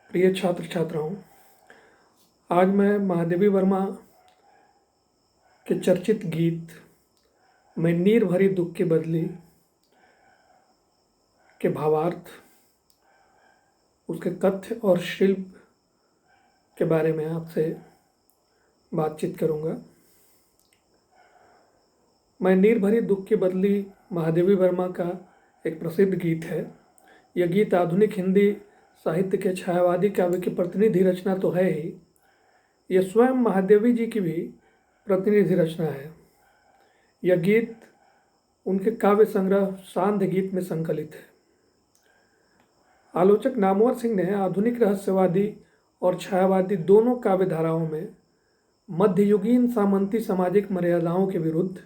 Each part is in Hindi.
प्रिय छात्र छात्राओं, आज मैं महादेवी वर्मा के चर्चित गीत मैं नीर भरी दुख की बदली के भावार्थ, उसके कथ्य और शिल्प के बारे में आपसे बातचीत करूंगा। मैं नीर भरी दुख की बदली महादेवी वर्मा का एक प्रसिद्ध गीत है। यह गीत आधुनिक हिंदी साहित्य के छायावादी काव्य की प्रतिनिधि रचना तो है ही, यह स्वयं महादेवी जी की भी प्रतिनिधि रचना है। यह गीत उनके काव्य संग्रह सांध्य गीत में संकलित है। आलोचक नामवर सिंह ने आधुनिक रहस्यवादी और छायावादी दोनों काव्य धाराओं में मध्ययुगीन सामंती सामाजिक मर्यादाओं के विरुद्ध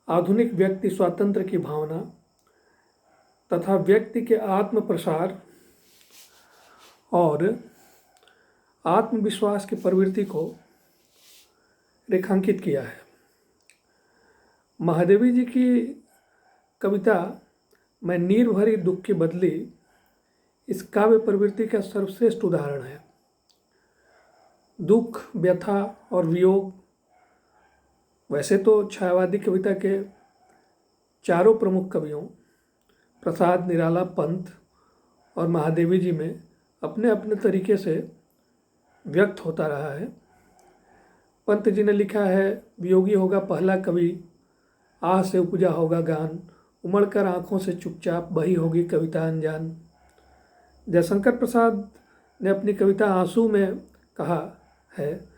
आधुनिक व्यक्ति स्वातंत्र्य की भावना तथा व्यक्ति के आत्म प्रसार और आत्मविश्वास की प्रवृत्ति को रेखांकित किया है। महादेवी जी की कविता मैं नीर भरी दुख की बदली इस काव्य प्रवृत्ति का सर्वश्रेष्ठ उदाहरण है। दुख, व्यथा और वियोग वैसे तो छायावादी कविता के चारों प्रमुख कवियों प्रसाद, निराला, पंत और महादेवी जी में अपने अपने तरीके से व्यक्त होता रहा है। पंत जी ने लिखा है, वियोगी होगा पहला कवि, आह से उपजा होगा गान, उमड़ कर आँखों से चुपचाप बही होगी कविता अनजान। जयशंकर प्रसाद ने अपनी कविता आंसू में कहा है,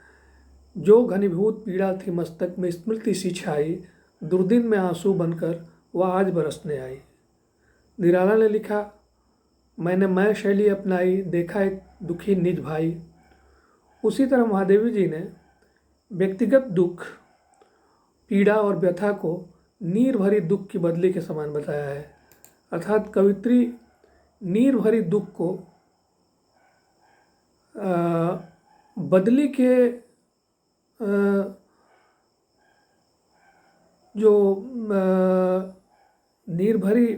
जो घनीभूत पीड़ा थी मस्तक में स्मृति सी छाई, दुर्दिन में आंसू बनकर वह आज बरसने आई। निराला ने लिखा, मैंने मैं शैली अपनाई, देखा एक दुखी निज भाई। उसी तरह महादेवी जी ने व्यक्तिगत दुख, पीड़ा और व्यथा को नीर भरी दुख की बदली के समान बताया है। अर्थात कवित्री नीर भरी दुख को बदली के जो नीर भरी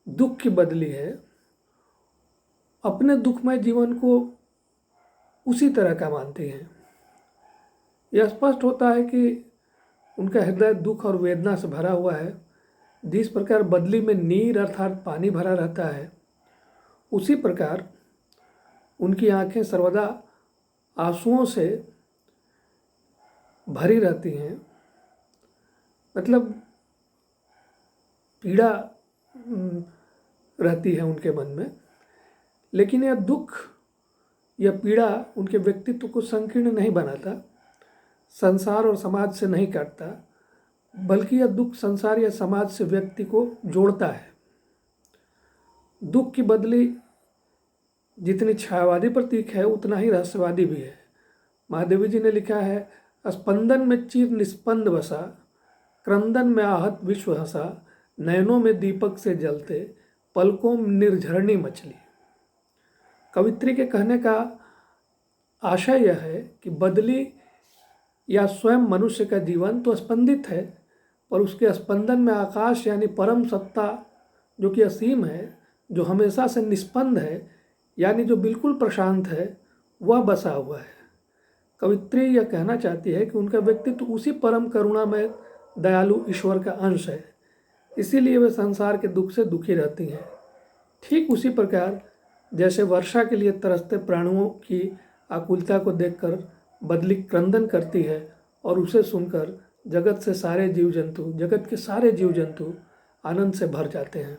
दुख की बदली है, अपने दुखमय जीवन को उसी तरह का मानती हैं। यह स्पष्ट होता है कि उनका हृदय दुख और वेदना से भरा हुआ है। जिस प्रकार बदली में नीर अर्थात पानी भरा रहता है, उसी प्रकार उनकी आंखें सर्वदा आंसुओं से भरी रहती हैं। मतलब पीड़ा रहती है उनके मन में, लेकिन यह दुख, यह पीड़ा उनके व्यक्तित्व को संकीर्ण नहीं बनाता, संसार और समाज से नहीं काटता, बल्कि यह दुख संसार या समाज से व्यक्ति को जोड़ता है। दुख की बदली जितनी छायावादी प्रतीक है, उतना ही रहस्यवादी भी है। महादेवी जी ने लिखा है, स्पंदन में चिर निस्पंद बसा, क्रंदन में आहत विश्व हंसा, नयनों में दीपक से जलते, पलकों में निर्झरणी मछली। कवित्री के कहने का आशय यह है कि बदली या स्वयं मनुष्य का जीवन तो स्पंदित है, पर उसके स्पंदन में आकाश यानी परम सत्ता जो कि असीम है, जो हमेशा से निस्पंद है, यानी जो बिल्कुल प्रशांत है, वह बसा हुआ है। कवित्री यह कहना चाहती है कि उनका व्यक्तित्व उसी परम करुणामय दयालु ईश्वर का अंश है, इसीलिए वे संसार के दुख से दुखी रहती हैं। ठीक उसी प्रकार जैसे वर्षा के लिए तरसते प्राणियों की आकुलता को देखकर बदली क्रंदन करती है और उसे सुनकर जगत के सारे जीव जंतु आनंद से भर जाते हैं।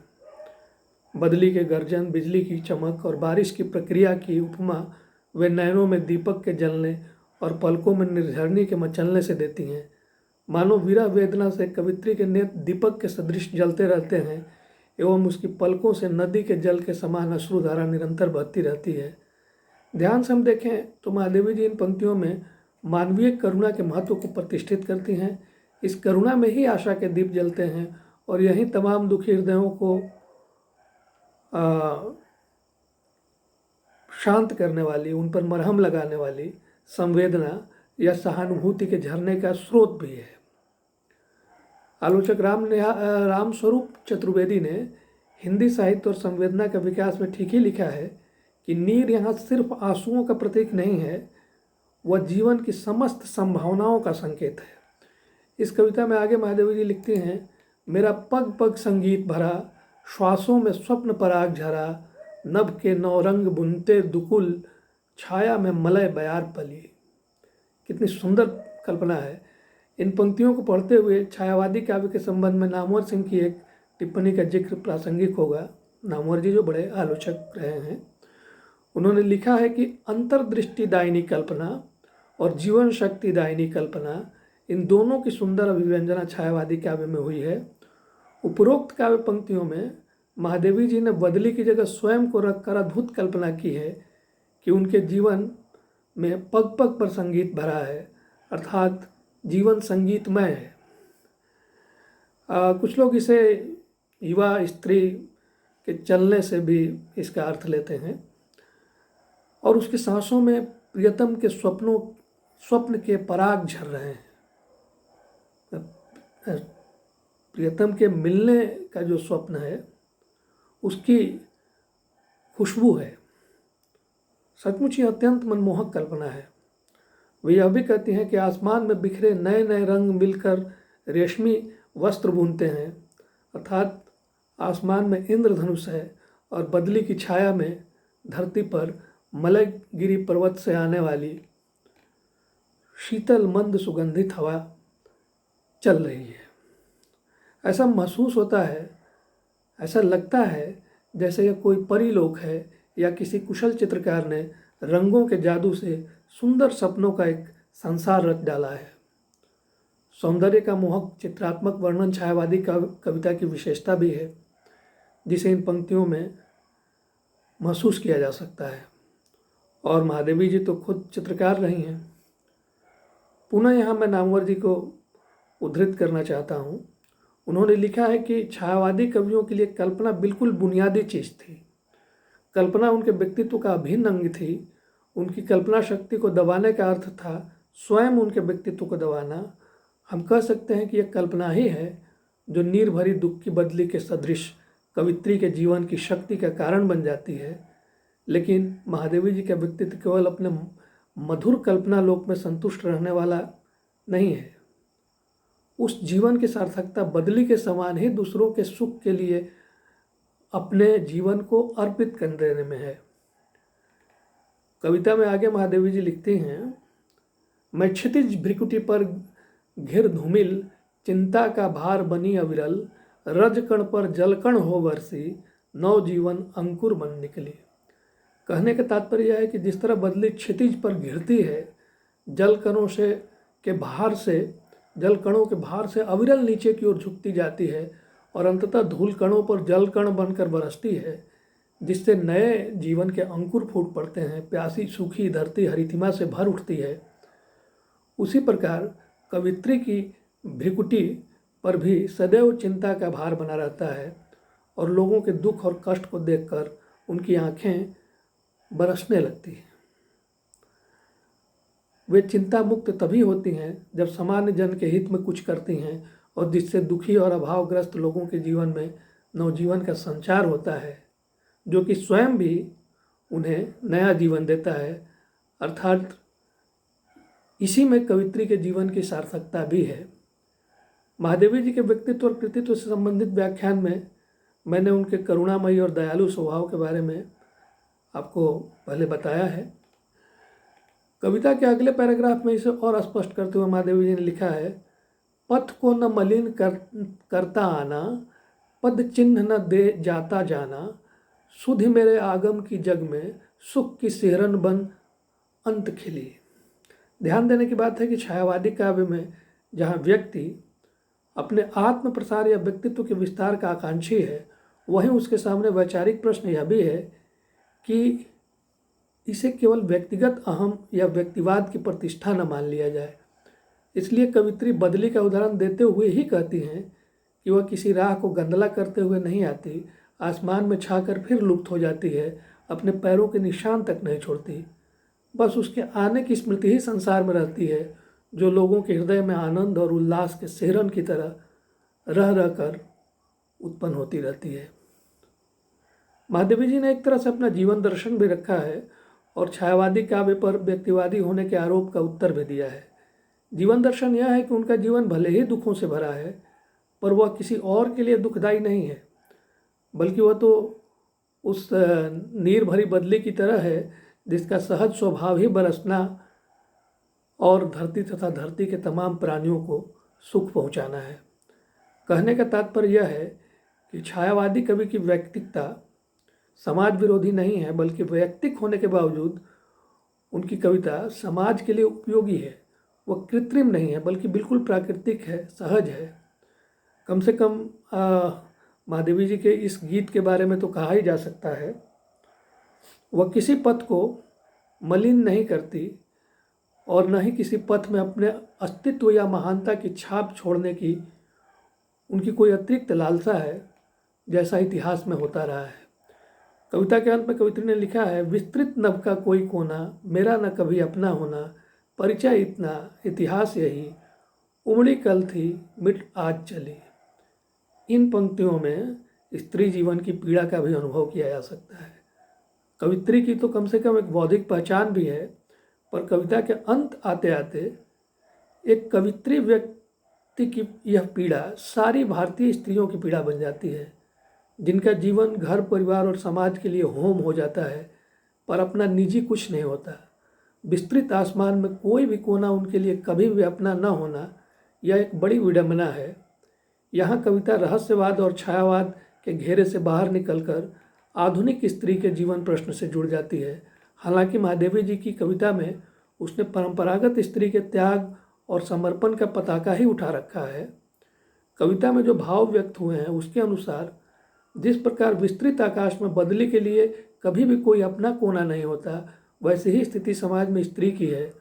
बदली के गर्जन, बिजली की चमक और बारिश की प्रक्रिया की उपमा वे नयनों में दीपक के जलने और पलकों में निर्झरणी के मचलने से देती हैं। मानो विरह वेदना से कवित्री के नेत्र दीपक के सदृश जलते रहते हैं एवं उसकी पलकों से नदी के जल के समान अश्रुधारा निरंतर बहती रहती है। ध्यान से हम देखें तो महादेवी जी इन पंक्तियों में मानवीय करुणा के महत्व को प्रतिष्ठित करती हैं। इस करुणा में ही आशा के दीप जलते हैं और यही तमाम दुखी हृदयों को शांत करने वाली, उन पर मरहम लगाने वाली संवेदना या सहानुभूति के झरने का स्रोत भी है। आलोचक रामस्वरूप चतुर्वेदी ने हिंदी साहित्य और संवेदना के विकास में ठीक ही लिखा है कि नीर यहाँ सिर्फ आंसुओं का प्रतीक नहीं है, वह जीवन की समस्त संभावनाओं का संकेत है। इस कविता में आगे महादेवी जी लिखते हैं, मेरा पग पग संगीत भरा, श्वासों में स्वप्न पराग झरा, नभ के नौरंग बुनते दुकुल, छाया में मलय बयार पली। कितनी सुंदर कल्पना है। इन पंक्तियों को पढ़ते हुए छायावादी काव्य के संबंध में नामवर सिंह की एक टिप्पणी का जिक्र प्रासंगिक होगा। नामवर जी जो बड़े आलोचक रहे हैं, उन्होंने लिखा है कि अंतर्दृष्टिदायिनी कल्पना और जीवन शक्तिदायिनी कल्पना, इन दोनों की सुंदर अभिव्यंजना छायावादी काव्य में हुई है। उपरोक्त काव्य पंक्तियों में महादेवी जी ने बदली की जगह स्वयं को रखकर अद्भुत कल्पना की है कि उनके जीवन में पग पग पर संगीत भरा है, अर्थात जीवन संगीतमय है। कुछ लोग इसे युवा स्त्री के चलने से भी इसका अर्थ लेते हैं और उसकी सांसों में प्रियतम के स्वप्न के पराग झर रहे हैं। प्रियतम के मिलने का जो स्वप्न है उसकी खुशबू है। सचमुच ही अत्यंत मनमोहक कल्पना है। वे यह भी कहती हैं कि आसमान में बिखरे नए नए रंग मिलकर रेशमी वस्त्र बुनते हैं, अर्थात आसमान में इंद्रधनुष है और बदली की छाया में धरती पर मलयगिरी पर्वत से आने वाली शीतल मंद सुगंधित हवा चल रही है। ऐसा महसूस होता है, ऐसा लगता है जैसे यह कोई परीलोक है या किसी कुशल चित्रकार ने रंगों के जादू से सुंदर सपनों का एक संसार रच डाला है। सौंदर्य का मोहक चित्रात्मक वर्णन छायावादी कविता की विशेषता भी है, जिसे इन पंक्तियों में महसूस किया जा सकता है। और महादेवी जी तो खुद चित्रकार रही हैं। पुनः यहाँ मैं नामवर जी को उद्धृत करना चाहता हूँ। उन्होंने लिखा है कि छायावादी कवियों के लिए कल्पना बिल्कुल बुनियादी चीज़ थी। कल्पना उनके व्यक्तित्व का अभिन्न अंग थी। उनकी कल्पना शक्ति को दबाने का अर्थ था स्वयं उनके व्यक्तित्व को दबाना। हम कह सकते हैं कि यह कल्पना ही है जो नीर भरी दुख की बदली के सदृश कवित्री के जीवन की शक्ति का कारण बन जाती है। लेकिन महादेवी जी का व्यक्तित्व केवल अपने मधुर कल्पना लोक में संतुष्ट रहने वाला नहीं है। उस जीवन की सार्थकता बदली के समान ही दूसरों के सुख के लिए अपने जीवन को अर्पित कर देने में है। कविता में आगे महादेवी जी लिखती हैं, मैं क्षितिज भ्रिकुटी पर घिर धूमिल, चिंता का भार बनी अविरल, रजकण पर जलकण हो बरसी, नव जीवन अंकुर बन निकली। कहने का तात्पर्य यह है कि जिस तरह बदली क्षितिज पर घिरती है, जलकणों के भार से अविरल नीचे की ओर झुकती जाती है और अंततः धूल कणों पर जल कण बनकर बरसती है, जिससे नए जीवन के अंकुर फूट पड़ते हैं। प्यासी सूखी धरती हरितिमा से भर उठती है। उसी प्रकार कवित्री की भ्रिकुटी पर भी सदैव चिंता का भार बना रहता है और लोगों के दुख और कष्ट को देखकर उनकी आंखें बरसने लगती हैं। वे चिंता मुक्त तभी होती हैं जब सामान्य जन के हित में कुछ करती हैं और जिससे दुखी और अभावग्रस्त लोगों के जीवन में नवजीवन का संचार होता है, जो कि स्वयं भी उन्हें नया जीवन देता है। अर्थात इसी में कवित्री के जीवन की सार्थकता भी है। महादेवी जी के व्यक्तित्व और कृतित्व से संबंधित व्याख्यान में मैंने उनके करुणामयी और दयालु स्वभाव के बारे में आपको पहले बताया है। कविता के अगले पैराग्राफ में इसे और स्पष्ट करते हुए महादेवी जी ने लिखा है, पथ को न मलिन करता आना, पद चिन्ह न दे जाता जाना, सुधि मेरे आगम की जग में, सुख की सिहरन बन अंत खिली। ध्यान देने की बात है कि छायावादी काव्य में जहाँ व्यक्ति अपने आत्म प्रसार या व्यक्तित्व के विस्तार का आकांक्षी है, वहीं उसके सामने वैचारिक प्रश्न यह भी है कि इसे केवल व्यक्तिगत अहम या व्यक्तिवाद की प्रतिष्ठा न मान लिया जाए। इसलिए कवित्री बदली का उदाहरण देते हुए ही कहती हैं कि वह किसी राह को गंदला करते हुए नहीं आती, आसमान में छाकर फिर लुप्त हो जाती है, अपने पैरों के निशान तक नहीं छोड़ती। बस उसके आने की स्मृति ही संसार में रहती है, जो लोगों के हृदय में आनंद और उल्लास के सिहरन की तरह रह रह कर उत्पन्न होती रहती है। महादेवी जी ने एक तरह से अपना जीवन दर्शन भी रखा है और छायावादी काव्य पर व्यक्तिवादी होने के आरोप का उत्तर भी दिया है। जीवन दर्शन यह है कि उनका जीवन भले ही दुखों से भरा है, पर वह किसी और के लिए दुखदायी नहीं है, बल्कि वह तो उस नीर भरी बदली की तरह है जिसका सहज स्वभाव ही बरसना और धरती तथा धरती के तमाम प्राणियों को सुख पहुंचाना है। कहने का तात्पर्य यह है कि छायावादी कवि की व्यक्तिकता समाज विरोधी नहीं है, बल्कि वैयक्तिक होने के बावजूद उनकी कविता समाज के लिए उपयोगी है। वह कृत्रिम नहीं है, बल्कि बिल्कुल प्राकृतिक है, सहज है। कम से कम महादेवी जी के इस गीत के बारे में तो कहा ही जा सकता है, वह किसी पथ को मलिन नहीं करती और न ही किसी पथ में अपने अस्तित्व या महानता की छाप छोड़ने की उनकी कोई अतिरिक्त लालसा है, जैसा इतिहास में होता रहा है। कविता के अंत में कवित्री ने लिखा है, विस्तृत नभ का कोई कोना, मेरा न कभी अपना होना, परिचय इतना, इतिहास यही, उमड़ी कल थी, मिट आज चली। इन पंक्तियों में स्त्री जीवन की पीड़ा का भी अनुभव किया जा सकता है। कवित्री की तो कम से कम एक बौद्धिक पहचान भी है, पर कविता के अंत आते आते एक कवित्री व्यक्ति की यह पीड़ा सारी भारतीय स्त्रियों की पीड़ा बन जाती है, जिनका जीवन घर परिवार और समाज के लिए होम हो जाता है, पर अपना निजी कुछ नहीं होता। विस्तृत आसमान में कोई भी कोना उनके लिए कभी भी अपना न होना, यह एक बड़ी विडंबना है। यहाँ कविता रहस्यवाद और छायावाद के घेरे से बाहर निकलकर आधुनिक स्त्री के जीवन प्रश्न से जुड़ जाती है। हालांकि महादेवी जी की कविता में उसने परंपरागत स्त्री के त्याग और समर्पण का पताका ही उठा रखा है। कविता में जो भाव व्यक्त हुए हैं उसके अनुसार जिस प्रकार विस्तृत आकाश में बदली के लिए कभी भी कोई अपना कोना नहीं होता, वैसे ही स्थिति समाज में स्त्री की है।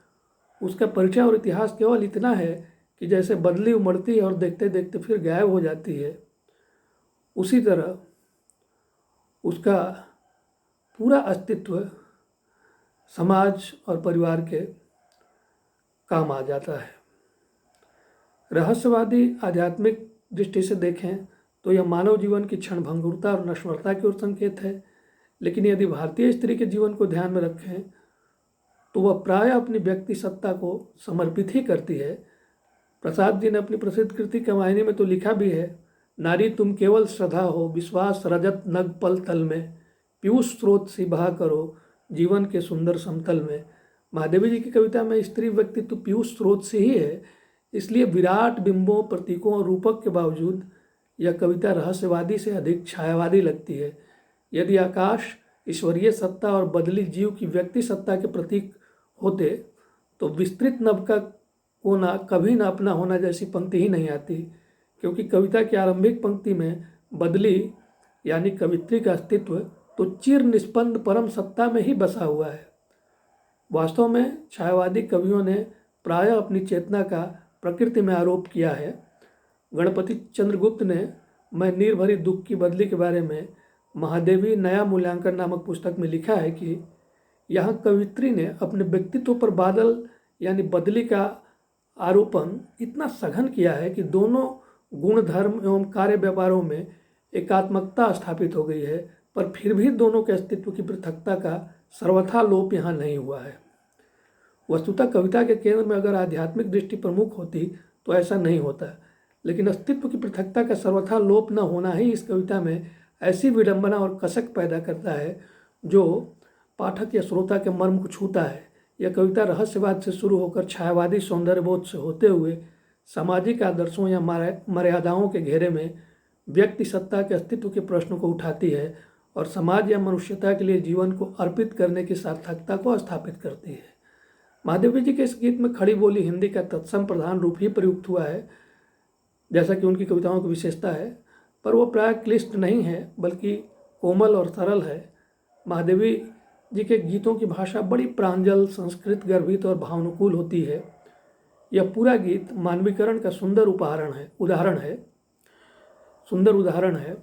उसका परिचय और इतिहास केवल इतना है कि जैसे बदली उमड़ती है और देखते देखते फिर गायब हो जाती है, उसी तरह उसका पूरा अस्तित्व समाज और परिवार के काम आ जाता है। रहस्यवादी आध्यात्मिक दृष्टि से देखें तो यह मानव जीवन की क्षणभंगुरता और नश्वरता की ओर संकेत है, लेकिन यदि भारतीय स्त्री के जीवन को ध्यान में रखें तो वह प्रायः अपनी व्यक्ति सत्ता को समर्पित ही करती है। प्रसाद जी ने अपनी प्रसिद्ध कृति कमायनी में तो लिखा भी है, नारी तुम केवल श्रद्धा हो, विश्वास रजत नग पल तल में, पीयूष स्रोत सी बहा करो जीवन के सुंदर समतल में। महादेवी जी की कविता में स्त्री व्यक्तित्व पीयूष स्रोत से ही है, इसलिए विराट बिंबों, प्रतीकों और रूपक के बावजूद यह कविता रहस्यवादी से अधिक छायावादी लगती है। यदि आकाश ईश्वरीय सत्ता और बदली जीव की व्यक्ति सत्ता के प्रतीक होते तो विस्तृत नभ का कोना कभी न अपना होना जैसी पंक्ति ही नहीं आती, क्योंकि कविता की आरंभिक पंक्ति में बदली यानी कवित्री का अस्तित्व तो चिर निष्पन्द परम सत्ता में ही बसा हुआ है। वास्तव में छायावादी कवियों ने प्रायः अपनी चेतना का प्रकृति में आरोप किया है। गणपति चंद्रगुप्त ने मैं नीर भरी दुख की बदली के बारे में महादेवी नया मूल्यांकन नामक पुस्तक में लिखा है कि यहाँ कवित्री ने अपने व्यक्तित्व पर बादल यानी बदली का आरोपण इतना सघन किया है कि दोनों गुण धर्म एवं कार्य व्यापारों में एकात्मकता स्थापित हो गई है, पर फिर भी दोनों के अस्तित्व की पृथकता का सर्वथा लोप यहाँ नहीं हुआ है। वस्तुतः कविता के केंद्र में अगर आध्यात्मिक दृष्टि प्रमुख होती तो ऐसा नहीं होता, लेकिन अस्तित्व की पृथकता का सर्वथा लोप न होना ही इस कविता में ऐसी विडंबना और कसक पैदा करता है जो पाठक या श्रोता के मर्म को छूता है। यह कविता रहस्यवाद से शुरू होकर छायावादी सौंदर्यबोध से होते हुए सामाजिक आदर्शों या मर्यादाओं के घेरे में व्यक्ति सत्ता के अस्तित्व के प्रश्न को उठाती है और समाज या मनुष्यता के लिए जीवन को अर्पित करने की सार्थकता को स्थापित करती है। महादेवी जी के इस गीत में खड़ी बोली हिंदी का तत्सम प्रधान रूप ही प्रयुक्त हुआ है, जैसा कि उनकी कविताओं की विशेषता है, पर वह प्राय क्लिष्ट नहीं है बल्कि कोमल और सरल है। महादेवी जी के गीतों की भाषा बड़ी प्रांजल, संस्कृत गर्भित और भावनुकूल होती है। यह पूरा गीत मानवीकरण का सुंदर उदाहरण है।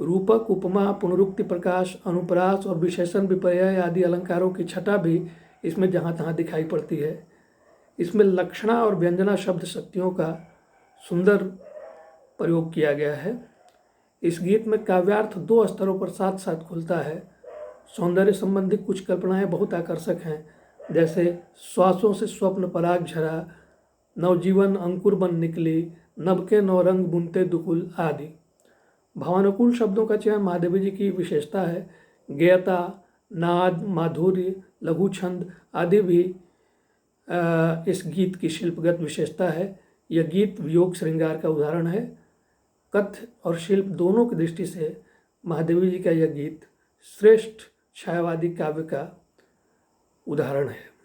रूपक, उपमा, पुनरुक्ति, प्रकाश, अनुप्रास और विशेषण, विपर्यय आदि अलंकारों की छटा भी इसमें जहाँ तहाँ दिखाई पड़ती है। इसमें लक्षणा और व्यंजना शब्द शक्तियों का सुंदर प्रयोग किया गया है। इस गीत में काव्यार्थ दो स्तरों पर साथ साथ खुलता है। सौंदर्य संबंधी कुछ कल्पनाएं बहुत आकर्षक हैं, जैसे श्वासों से स्वप्न पराग झरा, नवजीवन अंकुर बन निकली, नभ के नौरंग बुनते दुकुल आदि। भावानुकूल शब्दों का चयन महादेवी जी की विशेषता है। गेयता, नाद, माधुर्य, लघु छंद आदि भी इस गीत की शिल्पगत विशेषता है। यह गीत वियोग श्रृंगार का उदाहरण है। कथ्य और शिल्प दोनों की दृष्टि से महादेवी जी का यह गीत श्रेष्ठ छायावादी काव्य का उदाहरण है।